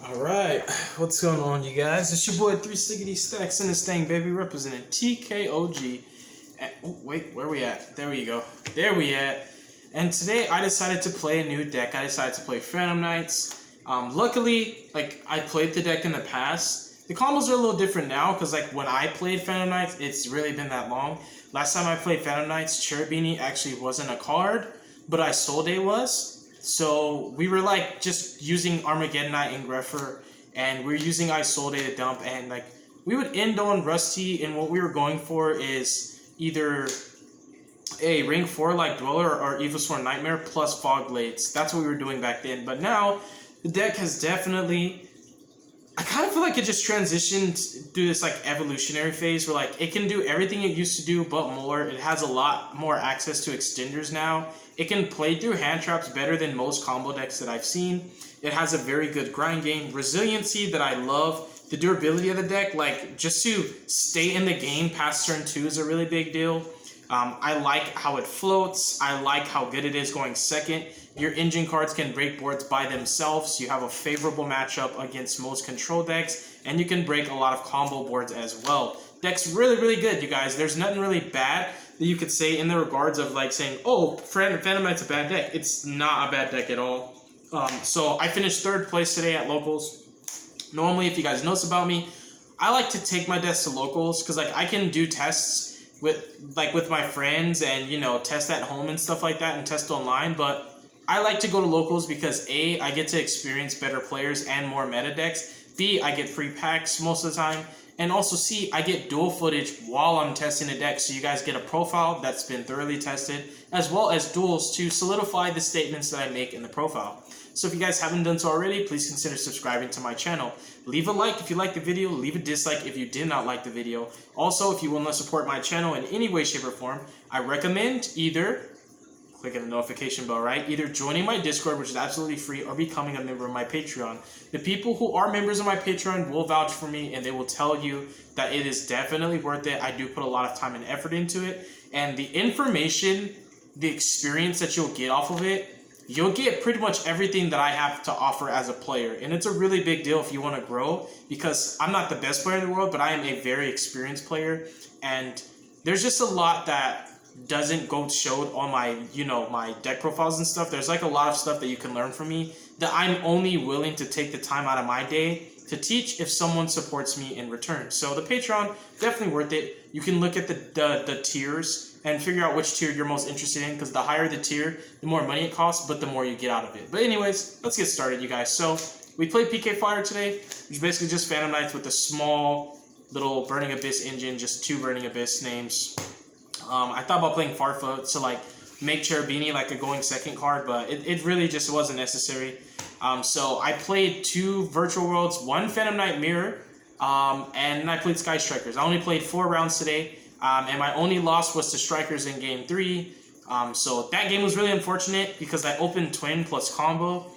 Alright, what's going on, you guys? It's your boy 360 Stacks in this thing, baby, representing TKOG. Oh, wait, where we at? There we go. There we at. And today I decided to play a new deck. I decided to play Phantom Knights. Luckily, I played the deck in the past. The combos are a little different now because, when I played Phantom Knights, it's really been that long. Last time I played Phantom Knights, Cherubini actually wasn't a card, but Isolde was. So we were just using Armageddon Knight and Greffer, and we are using Isolde to dump, and we would end on Rusty, and what we were going for is either a Ring 4 like Dweller or Evilsworn Nightmare plus Fog Blades. That's what we were doing back then. But now the deck has definitely, I kind of feel like it just transitioned through this evolutionary phase where it can do everything it used to do but more. It has a lot more access to extenders now. It can play through hand traps better than most combo decks that I've seen. It has a very good grind game, resiliency that I love. The durability of the deck, just to stay in the game past turn 2 is a really big deal. I like how it floats. I like how good it is going second. Your engine cards can break boards by themselves. You have a favorable matchup against most control decks, and you can break a lot of combo boards as well. Deck's really, really good, you guys. There's nothing really bad that you could say in the regards of saying, oh, Phantom Knight's a bad deck. It's not a bad deck at all. So I finished 3rd place today at locals. Normally, if you guys notice about me, I like to take my decks to locals because I can do tests with my friends and test at home and stuff like that and test online, but I like to go to locals because A, I get to experience better players and more meta decks. B, I get free packs most of the time. And also C, I get duel footage while I'm testing a deck, so you guys get a profile that's been thoroughly tested, as well as duels to solidify the statements that I make in the profile. So if you guys haven't done so already, please consider subscribing to my channel. Leave a like if you liked the video, leave a dislike if you did not like the video. Also, if you want to support my channel in any way, shape, or form, I recommend either clicking the notification bell, right? Either joining my Discord, which is absolutely free, or becoming a member of my Patreon. The people who are members of my Patreon will vouch for me, and they will tell you that it is definitely worth it. I do put a lot of time and effort into it, and the information, the experience that you'll get off of it, you'll get pretty much everything that I have to offer as a player. And it's a really big deal if you want to grow, because I'm not the best player in the world, but I am a very experienced player, and there's just a lot that doesn't go showed on my my deck profiles and stuff. There's a lot of stuff that you can learn from me that I'm only willing to take the time out of my day to teach if someone supports me in return. So the Patreon, definitely worth it. You can look at the tiers and figure out which tier you're most interested in, because the higher the tier, the more money it costs, but the more you get out of it. But anyways, let's get started, you guys. So we played PK Fire today, which is basically just Phantom Knights with a small little Burning Abyss engine, just 2 Burning Abyss names. I thought about playing Farfa to make Cherubini a going second card, but it really just wasn't necessary. So I played 2 Virtual Worlds, 1 Phantom Knight Mirror, and I played Sky Strikers. I only played 4 rounds today, and my only loss was to Strikers in Game 3. So that game was really unfortunate because I opened Twin plus Combo,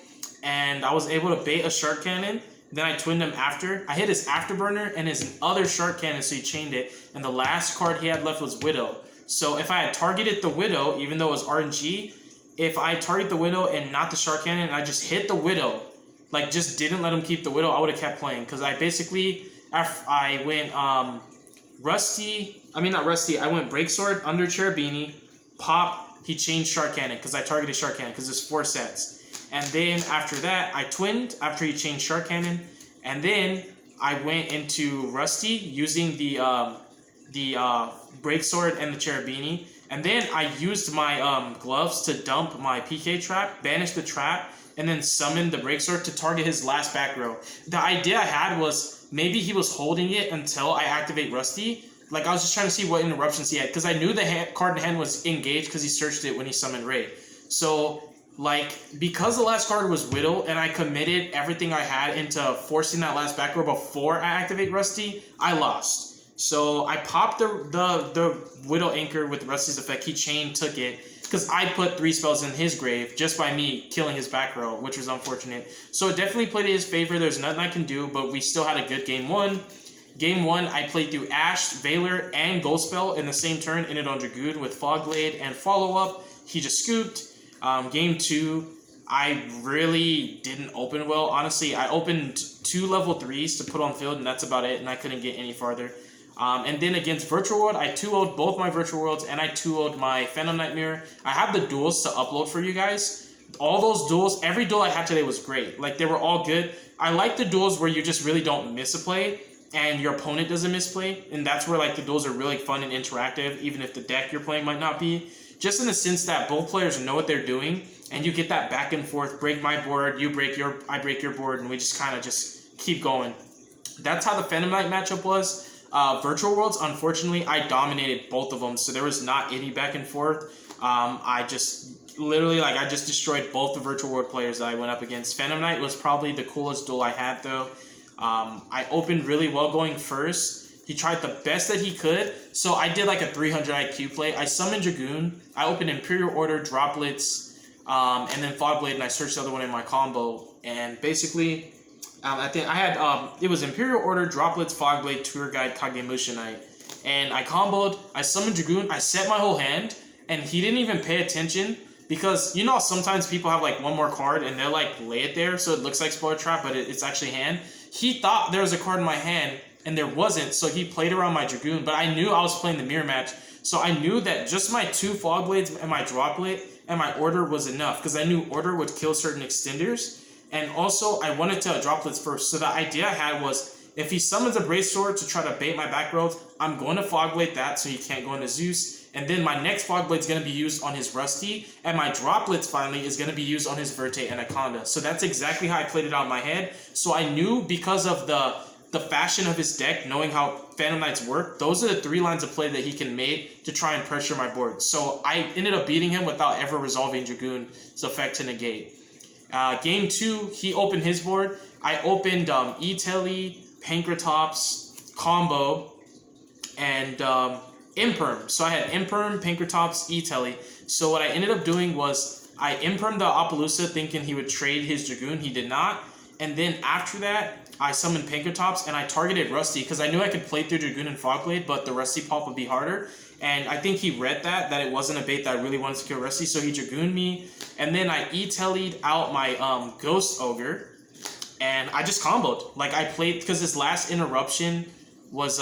and I was able to bait a Shark Cannon. Then I twinned him after. I hit his Afterburner and his other Shark Cannon, so he chained it, and the last card he had left was Widow. So if I had targeted the Widow, even though it was RNG, if I target the Widow and not the Shark Cannon, and I just hit the Widow, just didn't let him keep the Widow, I would have kept playing. Because I basically, I went not Rusty, I went Breaksword under Cherubini, pop, he changed Shark Cannon, because I targeted Shark Cannon, because there's 4 sets. And then after that, I twinned after he changed Shark Cannon, and then I went into Rusty using the Breaksword and the Cherubini, and then I used my gloves to dump my PK trap, banish the trap, and then summon the Breaksword to target his last back row. The idea I had was maybe he was holding it until I activate Rusty. I was just trying to see what interruptions he had, because I knew the card in hand was engaged because he searched it when he summoned Raid. So because the last card was Widow and I committed everything I had into forcing that last back row before I activate Rusty, I lost. So I popped the Widow Anchor with Rusty's effect. He chained, took it, because I put 3 spells in his grave just by me killing his back row, which was unfortunate. So it definitely played in his favor. There's nothing I can do, but we still had a good Game 1. Game 1, I played through Ash, Valor, and Ghost Spell in the same turn, ended on Dragoon with Fog Blade and follow-up. He just scooped. Game 2, I really didn't open well. Honestly, I opened 2 level 3s to put on field, and that's about it, and I couldn't get any farther. And then against Virtual World, I 2-0'd both my Virtual Worlds, and I 2-0'd my Phantom Nightmare. I have the duels to upload for you guys. All those duels, every duel I had today was great. Like, they were all good. I like the duels where you just really don't miss a play, and your opponent doesn't misplay, and that's where like the duels are really fun and interactive, even if the deck you're playing might not be. Just in the sense that both players know what they're doing, and you get that back and forth, break my board, you break your, I break your board, and we just kind of just keep going. That's how the Phantom Knight matchup was. Virtual Worlds, unfortunately, I dominated both of them, so there was not any back and forth. I just literally, like, I just destroyed both the Virtual World players that I went up against. Phantom Knight was probably the coolest duel I had, though. I opened really well going first. He tried the best that he could, so I did like a 300 IQ play. I summoned Dragoon, I opened Imperial Order, Droplets, and then Fog Blade, and I searched the other one in my combo. And basically, I think I had, it was Imperial Order, Droplets, Fog Blade, Tour Guide, Kagemusha Knight. And I comboed, I summoned Dragoon, I set my whole hand, and he didn't even pay attention. Because, you know, sometimes people have like one more card and they'll like lay it there so it looks like Spoiler Trap, but it's actually hand. He thought there was a card in my hand and there wasn't, so he played around my Dragoon. But I knew I was playing the mirror match, so I knew that just my 2 Fog Blades and my Droplet and my Order was enough, because I knew Order would kill certain extenders. And also, I wanted to Droplets first, so the idea I had was, if he summons a Brave Sword to try to bait my back row, I'm going to Fog Blade that so he can't go into Zeus. And then my next Fog Blade is going to be used on his Rusty, and my Droplets finally is going to be used on his Verte Anaconda. So that's exactly how I played it out in my head. So I knew, because of the fashion of his deck, knowing how Phantom Knights work, those are the 3 lines of play that he can make to try and pressure my board. So I ended up beating him without ever resolving Dragoon's effect to negate. Game 2, he opened his board. I opened E-Telly, Pankratops, Combo, and Imperm. So I had Imperm, Pankratops, E-Telly. So what I ended up doing was I Impermed the Appaloosa thinking he would trade his Dragoon. He did not. And then after that, I summoned Pankratops and I targeted Rusty because I knew I could play through Dragoon and Fogblade, but the Rusty pop would be harder. And I think he read that it wasn't a bait that I really wanted to kill Rusty, so he Dragooned me. And then I E-Tellied out my Ghost Ogre, and I just comboed. Like, I played, because his last interruption was,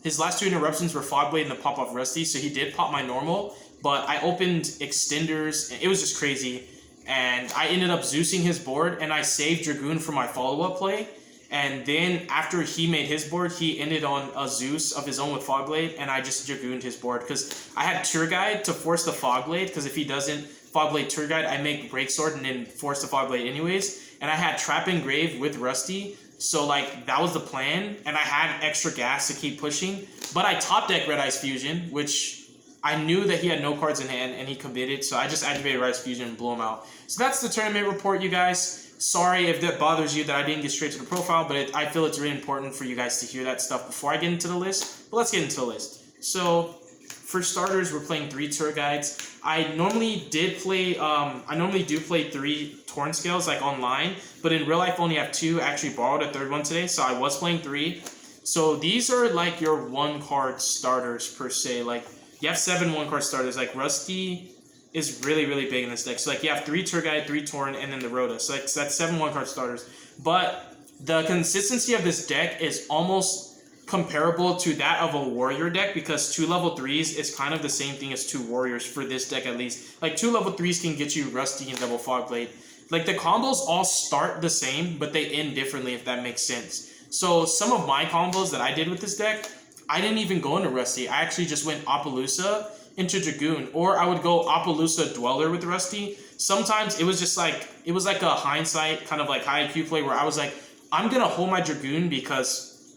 his last 2 interruptions were Fogblade and the pop off Rusty, so he did pop my normal, but I opened extenders, and it was just crazy. And I ended up Zeusing his board, and I saved Dragoon for my follow-up play. And then after he made his board, he ended on a Zeus of his own with Fogblade, and I just Dragooned his board because I had Tour Guide to force the Fogblade, because if he doesn't Fogblade Tour Guide, I make Break Sword and then force the Fogblade anyways. And I had Trap Engrave with Rusty, so like that was the plan, and I had extra gas to keep pushing. But I top deck Red Ice Fusion, which I knew that he had no cards in hand and he committed, so I just activated Red Ice Fusion and blew him out. So that's the tournament report, you guys. Sorry if that bothers you that I didn't get straight to the profile, but I feel it's really important for you guys to hear that stuff before I get into the list. But let's get into the list. So for starters, we're playing 3 Tour Guides. I normally do play 3 Torn Scales like online, but in real life I only have 2. I actually borrowed a 3rd one today, so I was playing 3. So these are like your 1-card starters per se. Like, you have 7 1-card starters. Like, Rusty is really, really big in this deck. So, like, you have 3 Tour Guide, 3 Torn, and then the Rhoda. So, like, that's 7 1-card starters. But the consistency of this deck is almost comparable to that of a Warrior deck, because 2 level 3s is kind of the same thing as 2 Warriors for this deck at least. Like, 2 level 3s can get you Rusty and double Fogblade. Like, the combos all start the same, but they end differently, if that makes sense. So, some of my combos that I did with this deck, I didn't even go into Rusty. I actually just went Appaloosa into Dragoon, or I would go Appaloosa Dweller with Rusty. Sometimes it was just like, it was like a hindsight kind of like high IQ play where I was like, I'm going to hold my Dragoon because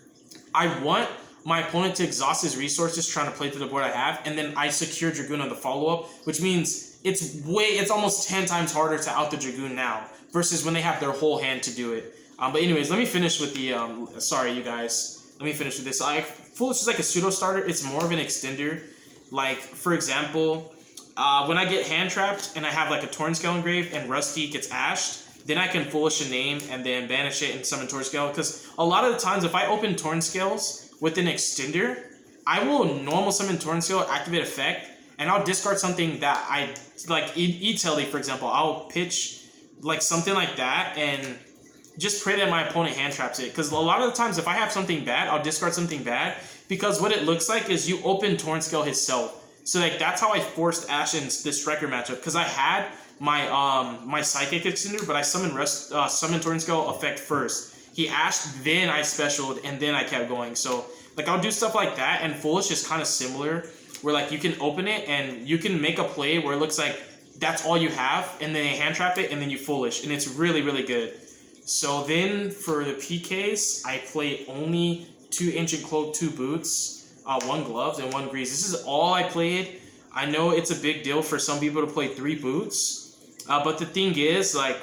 I want my opponent to exhaust his resources trying to play through the board I have, and then I secure Dragoon on the follow-up, which means it's almost 10 times harder to out the Dragoon now versus when they have their whole hand to do it. But anyways, let me finish with the, sorry you guys, let me finish with this. Foolish is like a pseudo starter. It's more of an extender. Like, for example, when I get hand trapped and I have like a Torn Scale engraved and Rusty gets ashed, then I can Foolish a name and then banish it and summon Torn Scale. Because a lot of the times if I open Torn Scales with an extender, I will normal summon Torn Scale, activate effect, and I'll discard something that I, like E-Telly for example, I'll pitch like something like that, and just pray that my opponent hand traps it. Because a lot of the times, if I have something bad, I'll discard something bad. Because what it looks like is you open Torn Scale himself. So like that's how I forced Ash in this Striker matchup. Because I had my my Psychic Extender, but I summoned Torn Scale effect first. He ashed, then I specialed, and then I kept going. So like I'll do stuff like that, and Foolish is kind of similar, where like you can open it and you can make a play where it looks like that's all you have, and then you hand trap it, and then you Foolish, and it's really, really good. So then for the PKs, I play only 2 Ancient Cloak, 2 Boots, 1 Gloves, and 1 Grease. This is all I played. I know it's a big deal for some people to play 3 Boots, but the thing is, like,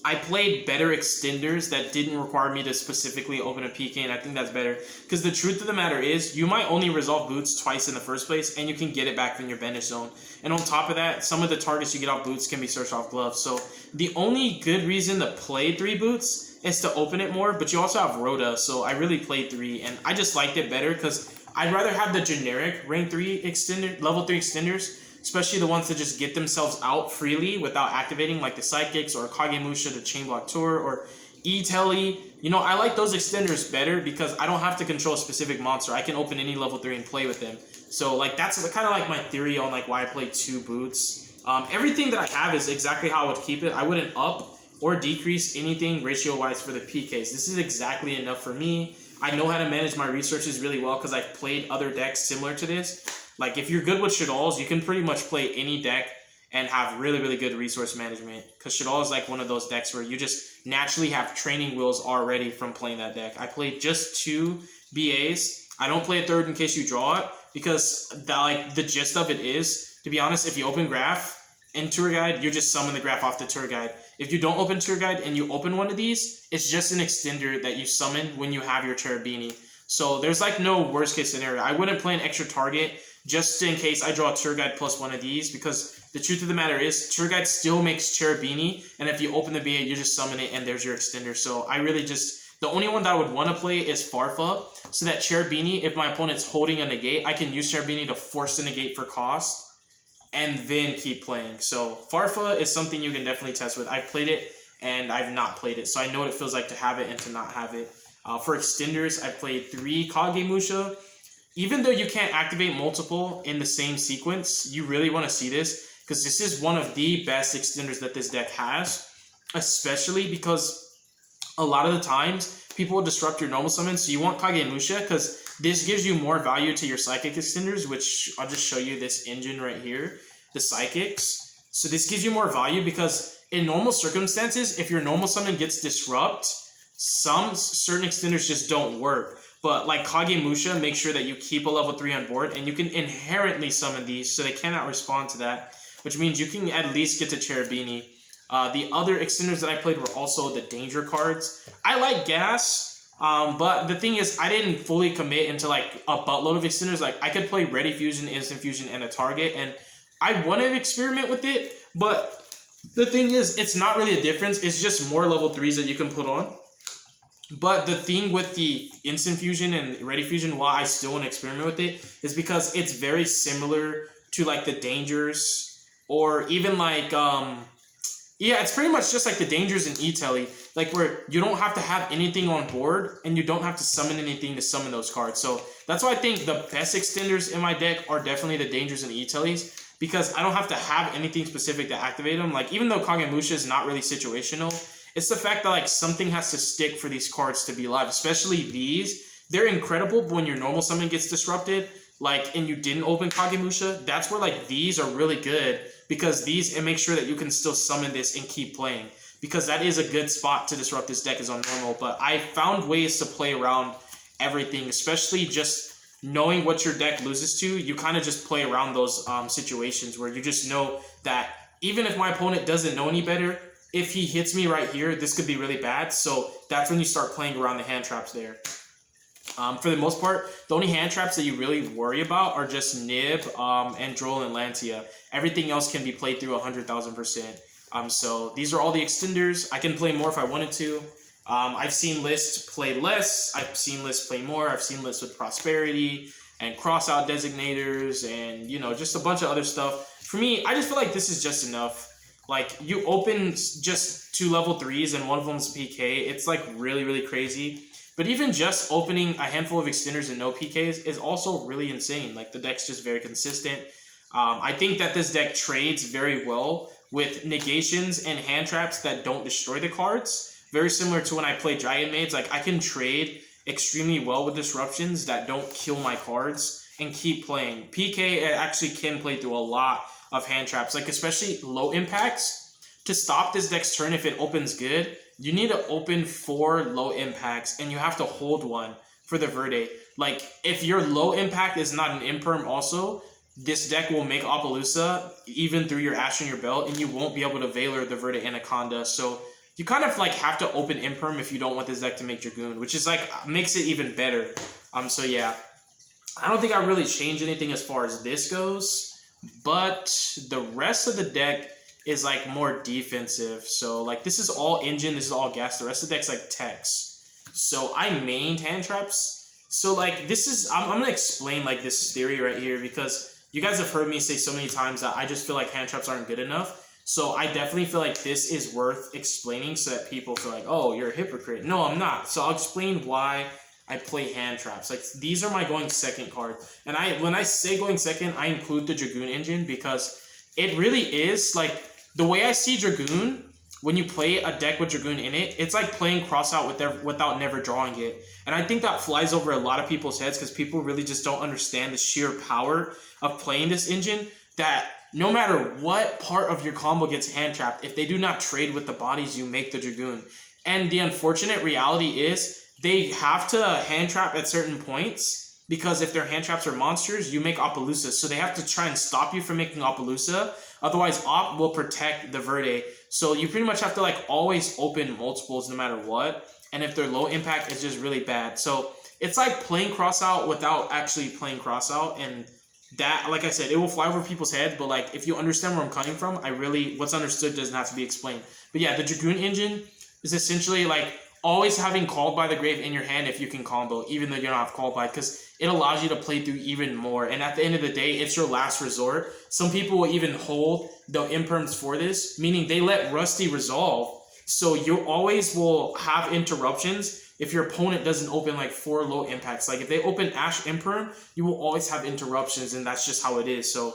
I played better extenders that didn't require me to specifically open a PK, and I think that's better. Because the truth of the matter is, you might only resolve Boots twice in the first place, and you can get it back from your Banish Zone. And on top of that, some of the targets you get off Boots can be searched off Gloves. So the only good reason to play 3 Boots is to open it more, but you also have Rhoda, so I really played 3, and I just liked it better because I'd rather have the generic rank 3 extender, level 3 extenders, especially the ones that just get themselves out freely without activating, like the Psychics or Kagemusha, the Chain Block Tour, or E-Telly. You know, I like those extenders better because I don't have to control a specific monster. I can open any level 3 and play with them. So, like, that's kind of like my theory on, like, why I play 2 Boots. Everything that I have is exactly how I would keep it. I wouldn't up or decrease anything ratio-wise for the PKs. This is exactly enough for me. I know how to manage my resources really well because I've played other decks similar to this. Like, if you're good with Shaddolls, you can pretty much play any deck and have really, really good resource management. Because Shaddol is like one of those decks where you just naturally have training wheels already from playing that deck. I played just 2 BAs. I don't play a third in case you draw it. Because the gist of it is, to be honest, if you open Graph in Tour Guide, you just summon the Graph off the Tour Guide. If you don't open Tour Guide and you open one of these, it's just an extender that you summon when you have your Cherubini. So there's like no worst case scenario. I wouldn't play an extra target just in case I draw a Tour Guide plus one of these, because the truth of the matter is Tour Guide still makes Cherubini, and if you open the BA, you just summon it and there's your extender. So I really just, the only one that I would want to play is Farfa, so that Cherubini, if my opponent's holding a negate, I can use Cherubini to force the negate for cost and then keep playing. So Farfa is something you can definitely test with. I've played it and I've not played it, so I know what it feels like to have it and to not have it. For extenders, I played 3 Kagemusha. Even though you can't activate multiple in the same sequence, you really want to see this, because this is one of the best extenders that this deck has, especially because a lot of the times people will disrupt your normal summons, so you want Kagemusha because this gives you more value to your Psychic extenders, which I'll just show you this engine right here, the Psychics. So this gives you more value because in normal circumstances, if your normal summon gets disrupt, some certain extenders just don't work. But like Kagemusha, make sure that you keep a level 3 on board, and you can inherently summon these so they cannot respond to that, which means you can at least get to Cherubini. The other extenders that I played were also the danger cards. I like Gas, but the thing is I didn't fully commit into like a buttload of extenders. Like I could play Ready Fusion, Instant Fusion, and a target, and I want to experiment with it, but the thing is it's not really a difference. It's just more level 3s that you can put on. But the thing with the Instant Fusion and Ready Fusion, why I still want to experiment with it, is because it's very similar to like the Dangers, or even like, yeah, it's pretty much just like the Dangers in E-Telly, like where you don't have to have anything on board and you don't have to summon anything to summon those cards. So that's why I think the best extenders in my deck are definitely the Dangers and E-Tellys, because I don't have to have anything specific to activate them. Like even though Kagemusha is not really situational, it's the fact that like something has to stick for these cards to be alive, especially these. They're incredible when your normal summon gets disrupted, like, and you didn't open Kagemusha. That's where like these are really good, because these, and make sure that you can still summon this and keep playing, because that is a good spot to disrupt this deck is on normal. But I found ways to play around everything, especially just knowing what your deck loses to. You kind of just play around those situations where you just know that even if my opponent doesn't know any better, if he hits me right here, this could be really bad. So that's when you start playing around the hand traps there. For the most part, the only hand traps that you really worry about are just Nib, and Droll and Lantia. Everything else can be played through 100,000%. So these are all the extenders. I can play more if I wanted to. I've seen lists play less. I've seen lists play more. I've seen lists with Prosperity and cross-out designators and, you know, just a bunch of other stuff. For me, I just feel like this is just enough. Like, you open just 2 level 3s and one of them's PK. It's like really, really crazy. But even just opening a handful of extenders and no PKs is also really insane. Like, the deck's just very consistent. I think that this deck trades very well with negations and hand traps that don't destroy the cards. Very similar to when I play Dragon Maids. Like, I can trade extremely well with disruptions that don't kill my cards and keep playing. PK actually can play through a lot of hand traps, like especially low impacts. To stop this deck's turn if it opens good, you need to open 4 low impacts and you have to hold one for the Verde. Like, if your low impact is not an imperm also, this deck will make Appaloosa even through your Ash in your belt, and you won't be able to Valor the Verde Anaconda. So you kind of like have to open imperm if you don't want this deck to make Dragoon, which is like makes it even better. So yeah, I don't think I really changed anything as far as this goes, but the rest of the deck is like more defensive. So like this is all engine, this is all gas. The rest of the deck's like text. So I mained hand traps. So like this is, I'm gonna explain like this theory right here, because you guys have heard me say so many times that I just feel like hand traps aren't good enough. So I definitely feel like this is worth explaining so that people feel like, oh, you're a hypocrite. No, I'm not. So I'll explain why I play hand traps. Like, these are my going second card. And when I say going second, I include the Dragoon engine, because it really is like the way I see Dragoon. When you play a deck with Dragoon in it, it's like playing Crossout without never drawing it. And I think that flies over a lot of people's heads, because people really just don't understand the sheer power of playing this engine, that no matter what part of your combo gets hand trapped, if they do not trade with the bodies, you make the Dragoon. And the unfortunate reality is they have to hand trap at certain points, because if their hand traps are monsters, you make Appaloosa. So they have to try and stop you from making Appaloosa. Otherwise, Op will protect the Verde. So you pretty much have to like always open multiples no matter what. And if they're low impact, it's just really bad. So it's like playing Crossout without actually playing Crossout. And that, like I said, it will fly over people's heads. But like, if you understand where I'm coming from, what's understood doesn't have to be explained. But yeah, the Dragoon engine is essentially like always having Called by the Grave in your hand if you can combo, even though you don't have Called by, because it allows you to play through even more. And at the end of the day, it's your last resort. Some people will even hold the imperms for this, meaning they let Rusty resolve. So you always will have interruptions if your opponent doesn't open like 4 low impacts. Like if they open Ash Imperm, you will always have interruptions, and that's just how it is. So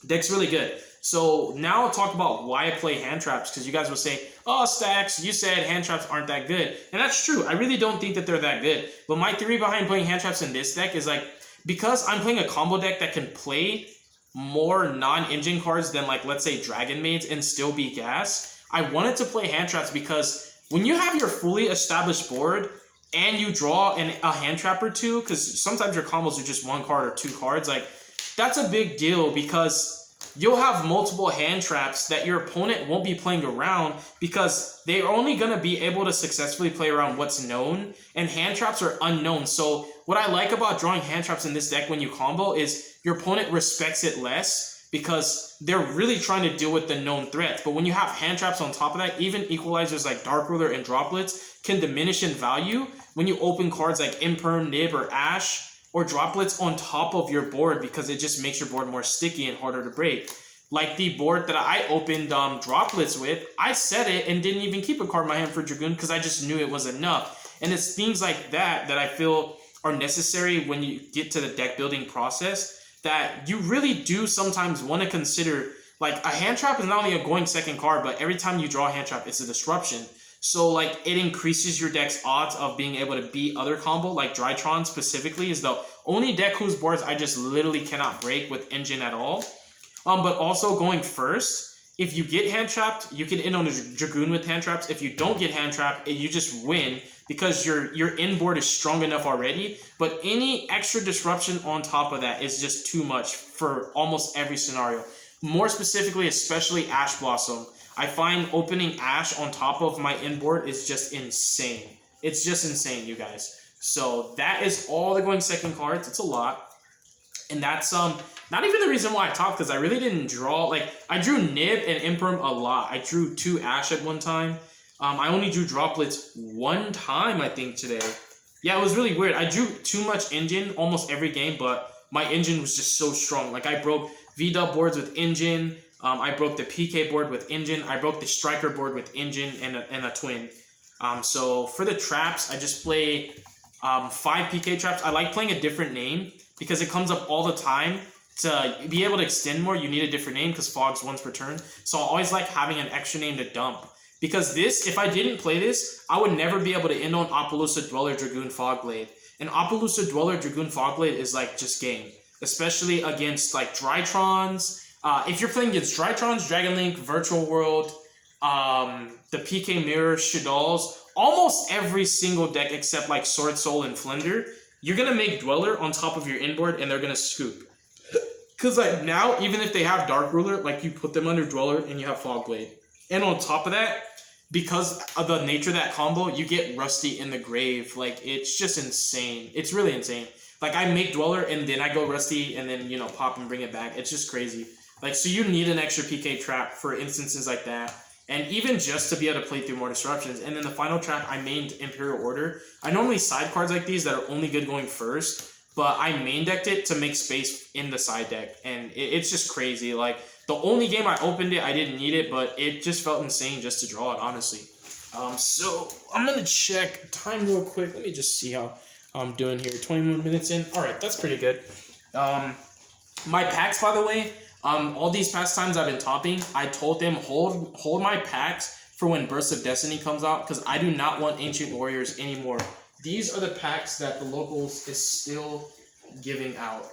deck's really good. So now I'll talk about why I play hand traps, because you guys will say, oh, Stacks, you said hand traps aren't that good. And that's true. I really don't think that they're that good. But my theory behind playing hand traps in this deck is like, because I'm playing a combo deck that can play more non-engine cards than like, let's say, Dragon Maids and still be gas, I wanted to play hand traps, because when you have your fully established board and you draw a hand trap or two, because sometimes your combos are just 1 card or 2 cards, like that's a big deal, because you'll have multiple hand traps that your opponent won't be playing around, because they're only going to be able to successfully play around what's known, and hand traps are unknown. So what I like about drawing hand traps in this deck when you combo is your opponent respects it less, because they're really trying to deal with the known threats. But when you have hand traps on top of that, even equalizers like Dark Ruler and Droplets can diminish in value when you open cards like Imperm, Nib, or Ash, or Droplets on top of your board, because it just makes your board more sticky and harder to break. Like the board that I opened Droplets with, I set it and didn't even keep a card in my hand for Dragoon, because I just knew it was enough. And it's things like that that I feel are necessary when you get to the deck building process, that you really do sometimes want to consider. Like, a hand trap is not only a going second card, but every time you draw a hand trap, it's a disruption. So like, it increases your deck's odds of being able to beat other combo. Like Drytron specifically is the only deck whose boards I just literally cannot break with engine at all. But also going first, if you get hand trapped, you can end on a Dragoon with hand traps. If you don't get hand trapped, you just win, because your inboard is strong enough already. But any extra disruption on top of that is just too much for almost every scenario. More specifically, especially Ash Blossom. I find opening Ash on top of my inboard is just insane. It's just insane, you guys. So that is all the going second cards. It's a lot. And that's not even the reason why I talked, because I really didn't draw. Like, I drew Nib and Imperm a lot. I drew 2 Ash at one time. I only drew Droplets 1 time, I think, today. Yeah, it was really weird. I drew too much engine almost every game, but my engine was just so strong. Like, I broke V-Dub boards with engine. I broke the PK board with engine. I broke the striker board with engine and a twin. So for the traps, I just play 5 PK traps. I like playing a different name because it comes up all the time. To be able to extend more, you need a different name because fog's once per turn. So I always like having an extra name to dump. Because this, if I didn't play this, I would never be able to end on Appaloosa Dweller Dragoon Fogblade. And Appaloosa Dweller Dragoon Fogblade is like just game. Especially against like Drytrons. If you're playing against Drytrons, Dragon Link, Virtual World, the PK Mirror, Shaddolls, almost every single deck except like Sword Soul and Flender, you're going to make Dweller on top of your inboard and they're going to scoop. Because like now, even if they have Dark Ruler, like you put them under Dweller and you have Fogblade. And on top of that, because of the nature of that combo, you get Rusty in the Grave. Like, it's just insane. It's really insane. Like, I make Dweller and then I go Rusty and then, you know, pop and bring it back. It's just crazy. Like, so you need an extra PK trap for instances like that. And even just to be able to play through more disruptions. And then the final trap, I mained Imperial Order. I normally side cards like these that are only good going first. But I main decked it to make space in the side deck. And it's just crazy. Like, the only game I opened it, I didn't need it. But it just felt insane just to draw it, honestly. So, I'm going to check time real quick. Let me just see how I'm doing here. 21 minutes in. Alright, that's pretty good. My packs, by the way, all these past times I've been topping, I told them, hold my packs for when Burst of Destiny comes out. Because I do not want Ancient Warriors anymore. These are the packs that the locals is still giving out.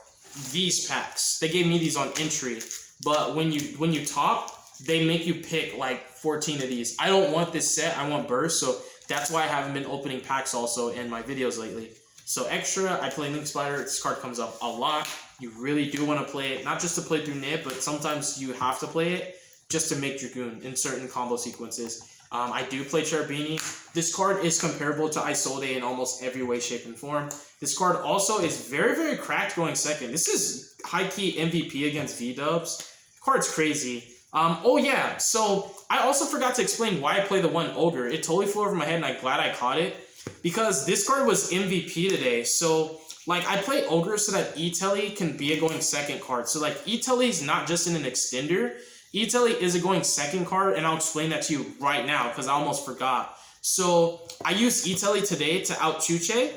These packs. They gave me these on entry. But when you top, they make you pick like 14 of these. I don't want this set. I want burst. So that's why I haven't been opening packs also in my videos lately. So extra, I play Link Spider. This card comes up a lot. You really do want to play it. Not just to play through Nip, but sometimes you have to play it just to make Dragoon in certain combo sequences. I do play Cherubini. This card is comparable to Isolde in almost every way, shape, and form. This card also is very, very cracked going second. This is high-key MVP against V-dubs. Card's crazy. Oh yeah, so I also forgot to explain why I play the one Ogre. It totally flew over my head and I'm glad I caught it. Because this card was MVP today. So, like, I play Ogre so that E-Telly can be a going second card. So, like, E-Telly is not just in an extender. E-Telly is a going second card, and I'll explain that to you right now because I almost forgot. So, I used E-Telly today to out Chuche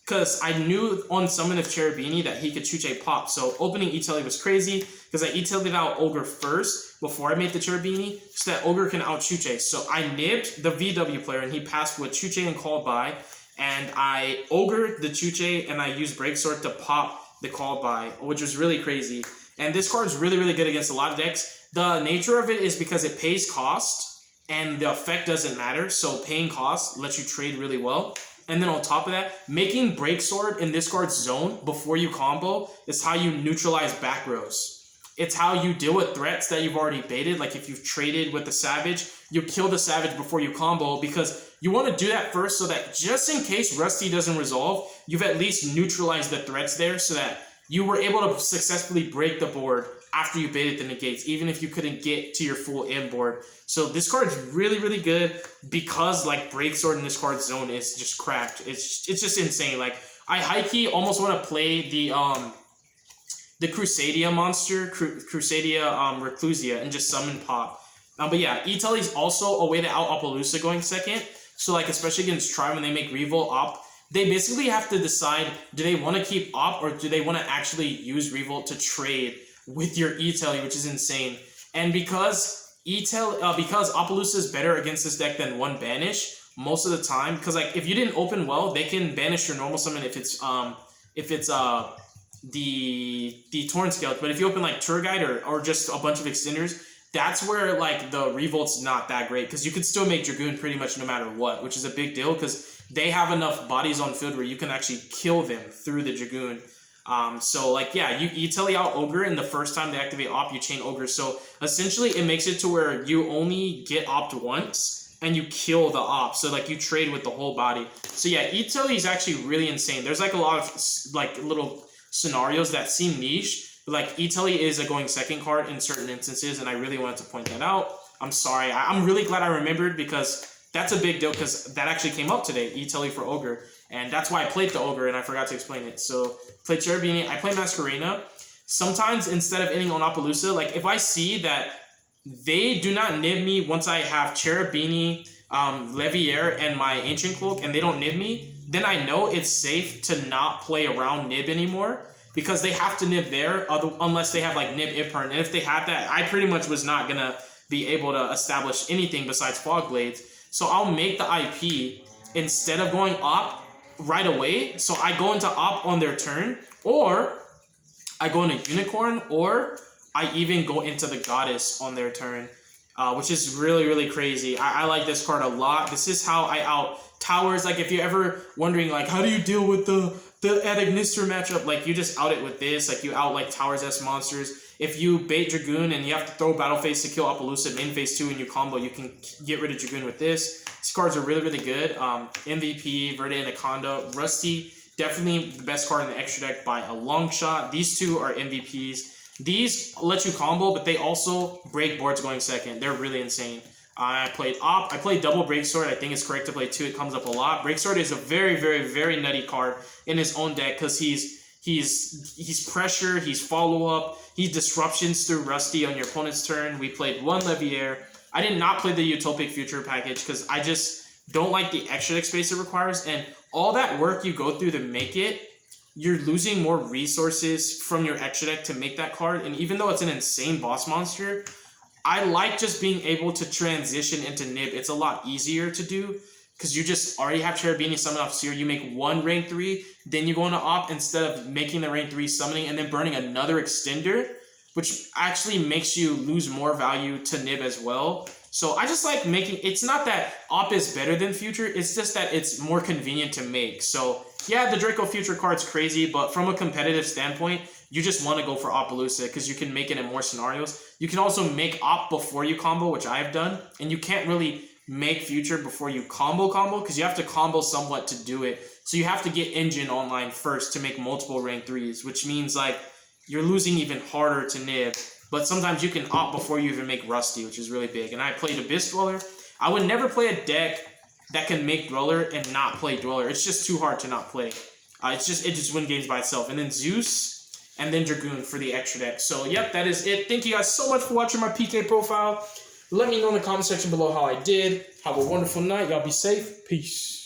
because I knew on Summon of Cherubini that he could Chuche pop. So, opening E-Telly was crazy because I E-Telly'd out Ogre first before I made the Cherubini so that Ogre can out Chuche. So, I nibbed the VW player, and he passed with Chuche and called by, and I Ogred the Chuche, and I used Break Sword to pop the called by, which was really crazy. And this card is really, really good against a lot of decks. The nature of it is because it pays cost, and the effect doesn't matter. So paying cost lets you trade really well. And then on top of that, making Break Sword in this card's zone before you combo is how you neutralize back rows. It's how you deal with threats that you've already baited. Like if you've traded with the Savage, you kill the Savage before you combo because you want to do that first so that just in case Rusty doesn't resolve, you've at least neutralized the threats there so that you were able to successfully break the board after you baited the negates, even if you couldn't get to your full end board. So this card is really, really good because like Break Sword in this card's zone is just cracked. It's just insane. Like I high-key almost want to play the Crusadia monster, Crusadia Reclusia, and just summon pop. But yeah, E-Telly's also a way to out Appaloosa going second. So like especially against Tri when they make Revolt Op, they basically have to decide, do they want to keep Op or do they want to actually use Revolt to trade with your E-Telly, which is insane. And because because Appaloosa is better against this deck than one Banish most of the time, because like if you didn't open well, they can banish your normal summon if it's the Torn Skeleton. But if you open like Tour Guide or just a bunch of extenders, that's where like the Revolt's not that great because you could still make Dragoon pretty much no matter what, which is a big deal because they have enough bodies on field where you can actually kill them through the Dragoon. So like yeah, you E-Telly out Ogre, and the first time they activate Op, you chain Ogre. So essentially it makes it to where you only get Opt once and you kill the Op. So like you trade with the whole body. So yeah, E-Telly is actually really insane. There's like a lot of like little scenarios that seem niche. But like E-Telly is a going second card in certain instances, and I really wanted to point that out. I'm sorry. I'm really glad I remembered because that's a big deal because that actually came up today, E-Telly for Ogre. And that's why I played the Ogre and I forgot to explain it. So, play Cherubini. I play Masquerena. Sometimes instead of ending on Appaloosa, like if I see that they do not nib me once I have Cherubini, Levier, and my Ancient Cloak, and they don't nib me, then I know it's safe to not play around nib anymore, because they have to nib there, unless they have like nib Ipern. And if they had that, I pretty much was not going to be able to establish anything besides Fog Blades. So I'll make the IP instead of going op right away. So I go into op on their turn, or I go into Unicorn, or I even go into the Goddess on their turn, which is really, really crazy. I like this card a lot. This is how I out towers. Like, if you're ever wondering, like, how do you deal with the Adagnister matchup? Like, you just out it with this. Like, you out, like, Towers S monsters. If you bait Dragoon and you have to throw Battle Phase to kill Appaloosa main phase 2 in your combo, you can get rid of Dragoon with this. These cards are really, really good. MVP, Verde Anaconda, Rusty, definitely the best card in the extra deck by a long shot. These two are MVPs. These let you combo, but they also break boards going second. They're really insane. I played op. I played double Breaksword. I think it's correct to play 2. It comes up a lot. Breaksword is a very, very, very nutty card in his own deck, because he's pressure, he's follow up, he's disruptions through Rusty on your opponent's turn. We played 1 Levier. I did not play the Utopic Future package because I just don't like the extra deck space it requires, and all that work you go through to make it, you're losing more resources from your extra deck to make that card. And even though it's an insane boss monster, I like just being able to transition into nib. It's a lot easier to do because you just already have Cherubini summon off Seer. You make 1 rank 3, then you go into op instead of making the rank 3 summoning and then burning another extender, which actually makes you lose more value to nib as well. So I just like making, it's not that op is better than future, it's just that it's more convenient to make. So yeah, the Draco Future card's crazy, but from a competitive standpoint, you just want to go for Appaloosa because you can make it in more scenarios. You can also make op before you combo, which I've done, and you can't really make future before you combo because you have to combo somewhat to do it. So you have to get engine online first to make multiple rank 3s, which means like you're losing even harder to nib. But sometimes you can opt before you even make Rusty, which is really big. And I played Abyss Dweller. I would never play a deck that can make Dweller and not play Dweller. It's just too hard to not play. It just wins games by itself. And then Zeus, and then Dragoon for the extra deck. So yep, that is it. Thank you guys so much for watching my PK profile. Let me know in the comment section below how I did. Have a wonderful night. Y'all be safe. Peace.